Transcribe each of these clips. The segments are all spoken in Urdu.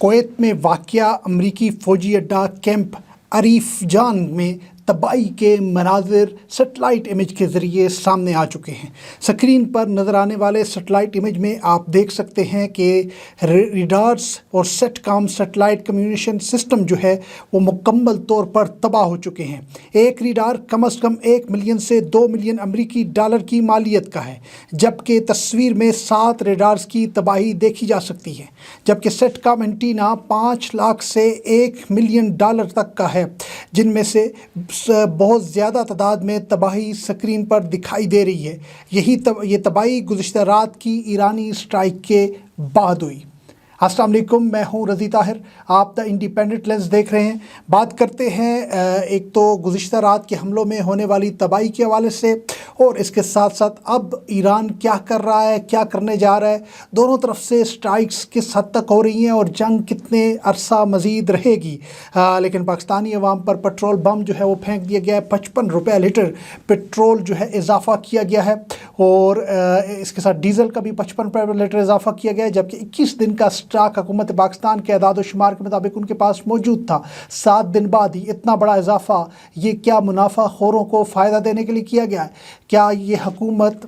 کویت میں واقع امریکی فوجی اڈہ کیمپ عریف جان میں تباہی کے مناظر سیٹلائٹ امیج کے ذریعے سامنے آ چکے ہیں۔ سکرین پر نظر آنے والے سیٹلائٹ امیج میں آپ دیکھ سکتے ہیں کہ ریڈارز اور سیٹ کام سیٹلائٹ کمیونیکیشن سسٹم جو ہے وہ مکمل طور پر تباہ ہو چکے ہیں۔ ایک ریڈار کم از کم 1 ملین سے 2 ملین امریکی ڈالر کی مالیت کا ہے، جبکہ تصویر میں 7 ریڈارز کی تباہی دیکھی جا سکتی ہے، جبکہ سیٹ کام اینٹینا 5 لاکھ سے 1 ملین ڈالر تک کا ہے، جن میں سے بہت زیادہ تعداد میں تباہی سکرین پر دکھائی دے رہی ہے۔ یہ تباہی گزشتہ رات کی ایرانی اسٹرائک کے بعد ہوئی۔ السلام علیکم، میں ہوں رضی طاہر، آپ دا انڈیپینڈنٹ لینس دیکھ رہے ہیں۔ بات کرتے ہیں ایک تو گزشتہ رات کے حملوں میں ہونے والی تباہی کے حوالے سے، اور اس کے ساتھ ساتھ اب ایران کیا کر رہا ہے، کیا کرنے جا رہا ہے، دونوں طرف سے اسٹرائکس کس حد تک ہو رہی ہیں اور جنگ کتنے عرصہ مزید رہے گی۔ لیکن پاکستانی عوام پر پیٹرول بم جو ہے وہ پھینک دیا گیا ہے، 55 روپے لیٹر پیٹرول جو ہے اضافہ کیا گیا ہے، اور اس کے ساتھ ڈیزل کا بھی 55 روپے لیٹر اضافہ کیا گیا ہے، جبکہ 21 دن کا اسٹاک حکومت پاکستان کے اعداد و شمار کے مطابق ان کے پاس موجود تھا۔ 7 دن بعد ہی اتنا بڑا اضافہ، یہ کیا منافع خوروں کو فائدہ دینے کے لیے کیا گیا ہے؟ کیا یہ حکومت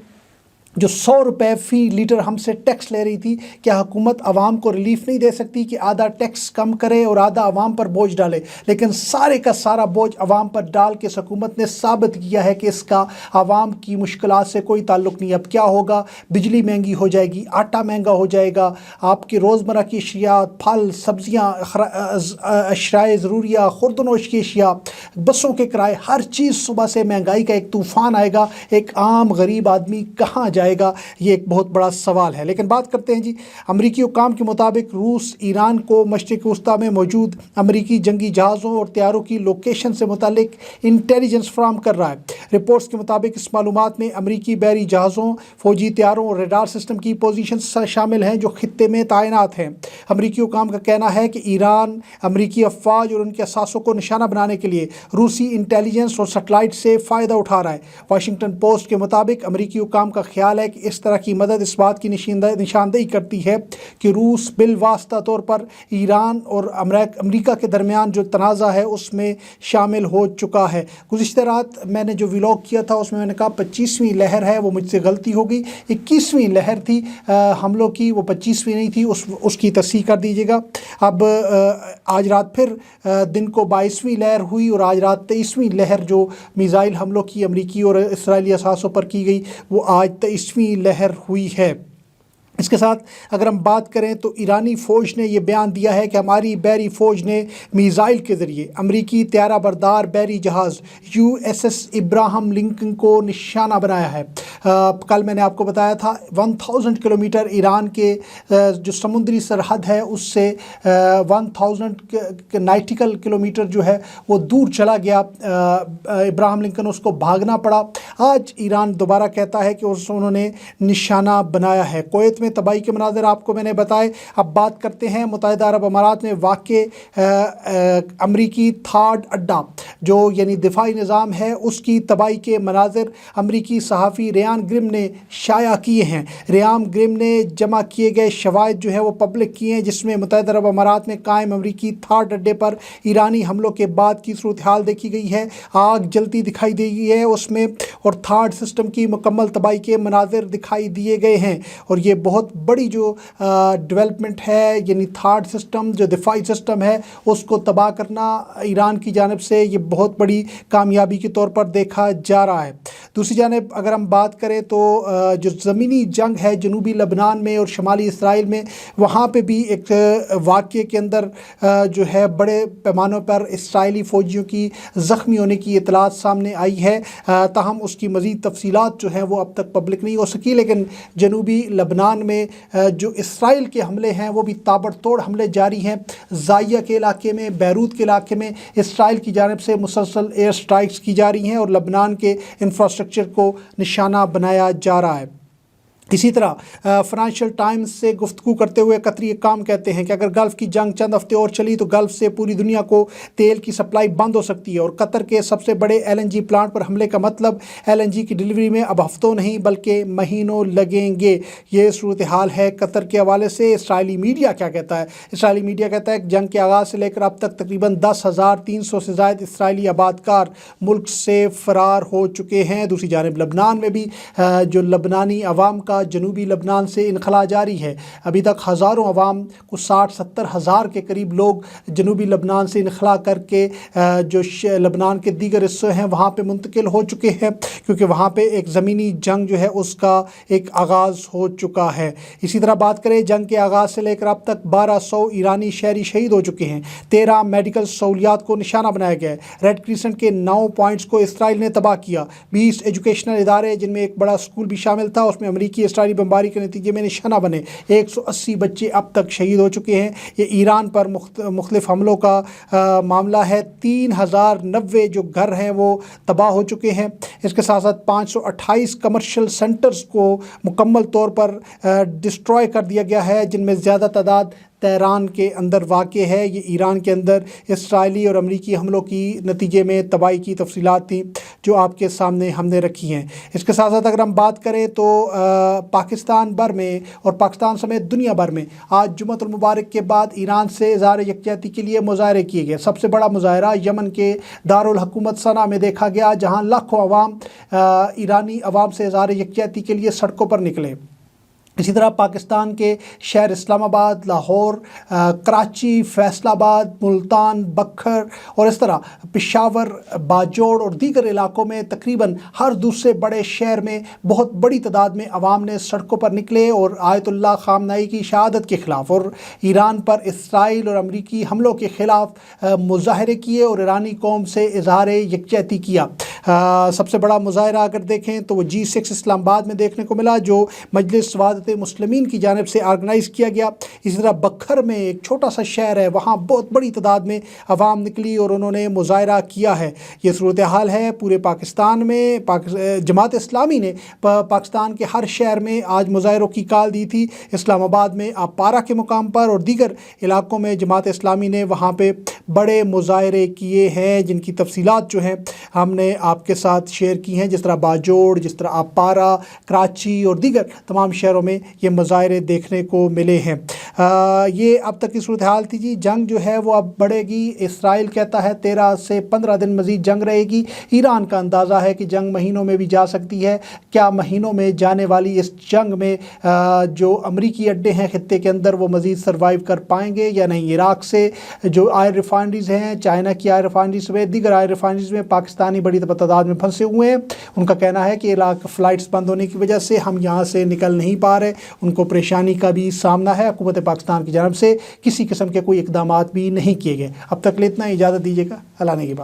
جو 100 روپے فی لیٹر ہم سے ٹیکس لے رہی تھی، کیا حکومت عوام کو ریلیف نہیں دے سکتی کہ آدھا ٹیکس کم کرے اور آدھا عوام پر بوجھ ڈالے؟ لیکن سارے کا سارا بوجھ عوام پر ڈال کے حکومت نے ثابت کیا ہے کہ اس کا عوام کی مشکلات سے کوئی تعلق نہیں۔ اب کیا ہوگا؟ بجلی مہنگی ہو جائے گی، آٹا مہنگا ہو جائے گا، آپ کی روزمرہ کی اشیاء، پھل، سبزیاں، اشیاء ضروریہ، خوردنوش کی اشیاء، بسوں کے کرائے، ہر چیز صبح سے مہنگائی کا ایک طوفان آئے گا۔ ایک عام غریب آدمی کہاں جائے گا؟ یہ ایک بہت بڑا سوال ہے۔ لیکن بات کرتے ہیں امریکی حکام کے مطابق روس ایران کو مشرق وسطیٰ میں موجود امریکی جنگی جہازوں اور طیاروں کی لوکیشن سے متعلق انٹیلیجنس فراہم کر رہا ہے۔ رپورٹس کے مطابق اس معلومات میں امریکی بحری جہازوں، فوجی طیاروں اور ریڈار سسٹم کی پوزیشنز شامل ہیں جو خطے میں تعینات ہیں۔ امریکی حکام کا کہنا ہے کہ ایران امریکی افواج اور ان کے اثاثوں کو نشانہ بنانے کے لیے روسی انٹیلیجنس اور سیٹلائٹ سے فائدہ اٹھا رہا ہے۔ واشنگٹن پوسٹ کے مطابق امریکی حکام کا خیال ہے کہ اس طرح کی مدد اس بات کی نشاندہی کرتی ہے کہ روس بالواسطہ طور پر ایران اور امریکہ کے درمیان جو تنازع ہے اس میں شامل ہو چکا ہے۔ گزشتہ رات میں نے جو ولاگ کیا تھا اس میں نے کہا 25ویں لہر ہے، وہ مجھ سے غلطی ہو گئی، 21ویں لہر تھی حملوں کی، وہ 25ویں نہیں تھی، اس کی تصحیح کر دیجیے گا۔ اب آج رات پھر دن کو 22ویں لہر ہوئی، اور آج رات 23ویں لہر جو میزائل حملوں کی امریکی اور اسرائیلی اثاثوں پر کی گئی، وہ آج 23ویں لہر ہوئی ہے۔ اس کے ساتھ اگر ہم بات کریں تو ایرانی فوج نے یہ بیان دیا ہے کہ ہماری بحری فوج نے میزائل کے ذریعے امریکی طیارہ بردار بحری جہاز USS ابراہم لنکن کو نشانہ بنایا ہے۔ کل میں نے آپ کو بتایا تھا 1000 کلومیٹر ایران کے جو سمندری سرحد ہے اس سے 1000 نائٹیکل کلومیٹر جو ہے وہ دور چلا گیا ابراہم لنکن، اس کو بھاگنا پڑا۔ آج ایران دوبارہ کہتا ہے کہ انہوں نے نشانہ بنایا ہے۔ کویت میں تباہی کے مناظر آپ کو میں نے بتائے۔ اب بات کرتے ہیں متحدہ عرب امارات میں واقع امریکی تھاڈ اڈہ جو یعنی دفاعی نظام ہے، اس کی تباہی کے مناظر امریکی صحافی ریان گرم نے شائع کیے ہیں۔ ریان گرم نے جمع کیے گئے شواہد جو ہے وہ پبلک کیے ہیں، جس میں متحدہ عرب امارات میں قائم امریکی تھاڈ اڈے پر ایرانی حملوں کے بعد کی صورتحال دیکھی گئی ہے۔ آگ جلتی دکھائی دی گئی ہے اس میں، اور تھاڈ سسٹم کی مکمل تباہی کے مناظر دکھائی دیے گئے ہیں، اور یہ بہت بڑی جو ڈیولپمنٹ ہے، یعنی تھاڈ سسٹم جو دفاعی سسٹم ہے اس کو تباہ کرنا ایران کی جانب سے یہ بہت بڑی کامیابی کے طور پر دیکھا جا رہا ہے۔ دوسری جانب اگر ہم بات کریں تو جو زمینی جنگ ہے جنوبی لبنان میں اور شمالی اسرائیل میں، وہاں پہ بھی ایک واقعے کے اندر جو ہے بڑے پیمانوں پر اسرائیلی فوجیوں کی زخمی ہونے کی اطلاعات سامنے آئی ہے، تاہم اس کی مزید تفصیلات جو ہیں وہ اب تک پبلک نہیں ہو سکی۔ لیکن جنوبی لبنان میں جو اسرائیل کے حملے ہیں وہ بھی تابڑ توڑ حملے جاری ہیں۔ زائیہ کے علاقے میں، بیروت کے علاقے میں اسرائیل کی جانب سے مسلسل ایئر سٹرائکس کی جا رہی ہیں، اور لبنان کے انفراسٹرکچر کو نشانہ بنایا جا رہا ہے۔ اسی طرح فائنینشیل ٹائمز سے گفتگو کرتے ہوئے قطری ایک کام کہتے ہیں کہ اگر گلف کی جنگ چند ہفتے اور چلی تو گلف سے پوری دنیا کو تیل کی سپلائی بند ہو سکتی ہے، اور قطر کے سب سے بڑے LNG پلانٹ پر حملے کا مطلب LNG کی ڈلیوری میں اب ہفتوں نہیں بلکہ مہینوں لگیں گے۔ یہ صورتحال ہے قطر کے حوالے سے۔ اسرائیلی میڈیا کیا کہتا ہے؟ اسرائیلی میڈیا کہتا ہے کہ جنگ کے آغاز سے لے کر اب تک تقریباً 10,300 سے زائد اسرائیلی آبادکار ملک سے فرار ہو چکے ہیں۔ دوسری جانب لبنان میں بھی جو لبنانی عوام کا جنوبی لبنان سے انخلا جاری ہے۔ ابھی تک ہزاروں عوام کو 60-70 ہزار کے قریب لوگ جنوبی لبنان سے انخلا کر کے جو لبنان کے دیگر حصے ہیں وہاں پہ منتقل ہو چکے ہیں، کیونکہ وہاں پہ ایک زمینی جنگ جو ہے اس کا ایک آغاز ہو چکا ہے۔ اسی طرح بات کریں جنگ کے آغاز سے لے کر اب تک 1200 ایرانی شہری شہید ہو چکے ہیں، 13 میڈیکل سہولیات کو نشانہ بنایا گیا ہے، ریڈ کریسنٹ کے 9 پوائنٹس کو اسرائیل نے تباہ کیا، 20 ایجوکیشنل ادارے جن میں ایک بڑا اسکول بھی شامل تھا اس میں امریکی اسرائیلی بمباری کے نتیجے میں نشانہ بنے، 180 بچے اب تک شہید ہو چکے ہیں۔ یہ ایران پر مختلف حملوں کا معاملہ ہے۔ 3090 جو گھر ہیں وہ تباہ ہو چکے ہیں۔ اس کے ساتھ ساتھ 528 کمرشل سینٹرز کو مکمل طور پر ڈسٹروائے کر دیا گیا ہے، جن میں زیادہ تعداد تہران کے اندر واقع ہے۔ یہ ایران کے اندر اسرائیلی اور امریکی حملوں کی نتیجے میں تباہی کی تفصیلات تھیں جو آپ کے سامنے ہم نے رکھی ہیں۔ اس کے ساتھ ساتھ اگر ہم بات کریں تو پاکستان بھر میں اور پاکستان سمیت دنیا بھر میں آج جمعۃ المبارک کے بعد ایران سے اظہار یکجہتی کے لیے مظاہرے کیے گئے۔ سب سے بڑا مظاہرہ یمن کے دارالحکومت صنعا میں دیکھا گیا، جہاں لاکھوں عوام ایرانی عوام سے اظہار یکجہتی کے لیے سڑکوں پر نکلے۔ اسی طرح پاکستان کے شہر اسلام آباد، لاہور، کراچی، فیصل آباد، ملتان، بکھر اور اس طرح پشاور، باجوڑ اور دیگر علاقوں میں تقریباً ہر دوسرے بڑے شہر میں بہت بڑی تعداد میں عوام نے سڑکوں پر نکلے اور آیت اللہ خامنائی کی شہادت کے خلاف اور ایران پر اسرائیل اور امریکی حملوں کے خلاف مظاہرے کیے اور ایرانی قوم سے اظہار یکجہتی کیا۔ سب سے بڑا مظاہرہ اگر دیکھیں تو وہ G6 اسلام آباد میں دیکھنے کو ملا، جو مجلس وحدت مسلمین کی جانب سے آرگنائز کیا گیا۔ اسی طرح بکھر میں ایک چھوٹا سا شہر ہے، وہاں بہت بڑی تعداد میں عوام نکلی اور انہوں نے مظاہرہ کیا ہے۔ یہ صورتحال ہے پورے پاکستان میں۔ جماعت اسلامی نے پاکستان کے ہر شہر میں آج مظاہروں کی کال دی تھی۔ اسلام آباد میں آپارا کے مقام پر اور دیگر علاقوں میں جماعت اسلامی نے وہاں پہ بڑے مظاہرے کیے ہیں، جن کی تفصیلات جو ہیں ہم نے آپ کے ساتھ شیئر کی ہیں، جس طرح باجوڑ، جس طرح آپارا، کراچی اور دیگر تمام شہروں میں یہ مظاہرے دیکھنے کو ملے ہیں۔ یہ اب تک کی صورتحال تھی جی۔ جنگ جو ہے وہ اب بڑھے گی۔ اسرائیل کہتا ہے 13 سے 15 دن مزید جنگ رہے گی۔ ایران کا اندازہ ہے کہ جنگ مہینوں میں بھی جا سکتی ہے۔ کیا مہینوں میں جانے والی اس جنگ میں جو امریکی اڈے ہیں خطے کے اندر وہ مزید سروائیو کر پائیں گے یا نہیں؟ عراق سے جو آئل ریفائنریز ہیں، چائنا کی آئل ریفائنریز میں، دیگر آئل ریفائنریز میں پاکستانی بڑی تعداد میں پھنسے ہوئے ہیں۔ ان کا کہنا ہے کہ علاقہ فلائٹس بند ہونے کی وجہ سے ہم یہاں سے نکل نہیں پا رہے، ان کو پریشانی کا بھی سامنا ہے۔ حکومت پاکستان کی جانب سے کسی قسم کے کوئی اقدامات بھی نہیں کیے گئے۔ اب تک اتنا، اجازت دیجیے گا، اللہ نگہبان۔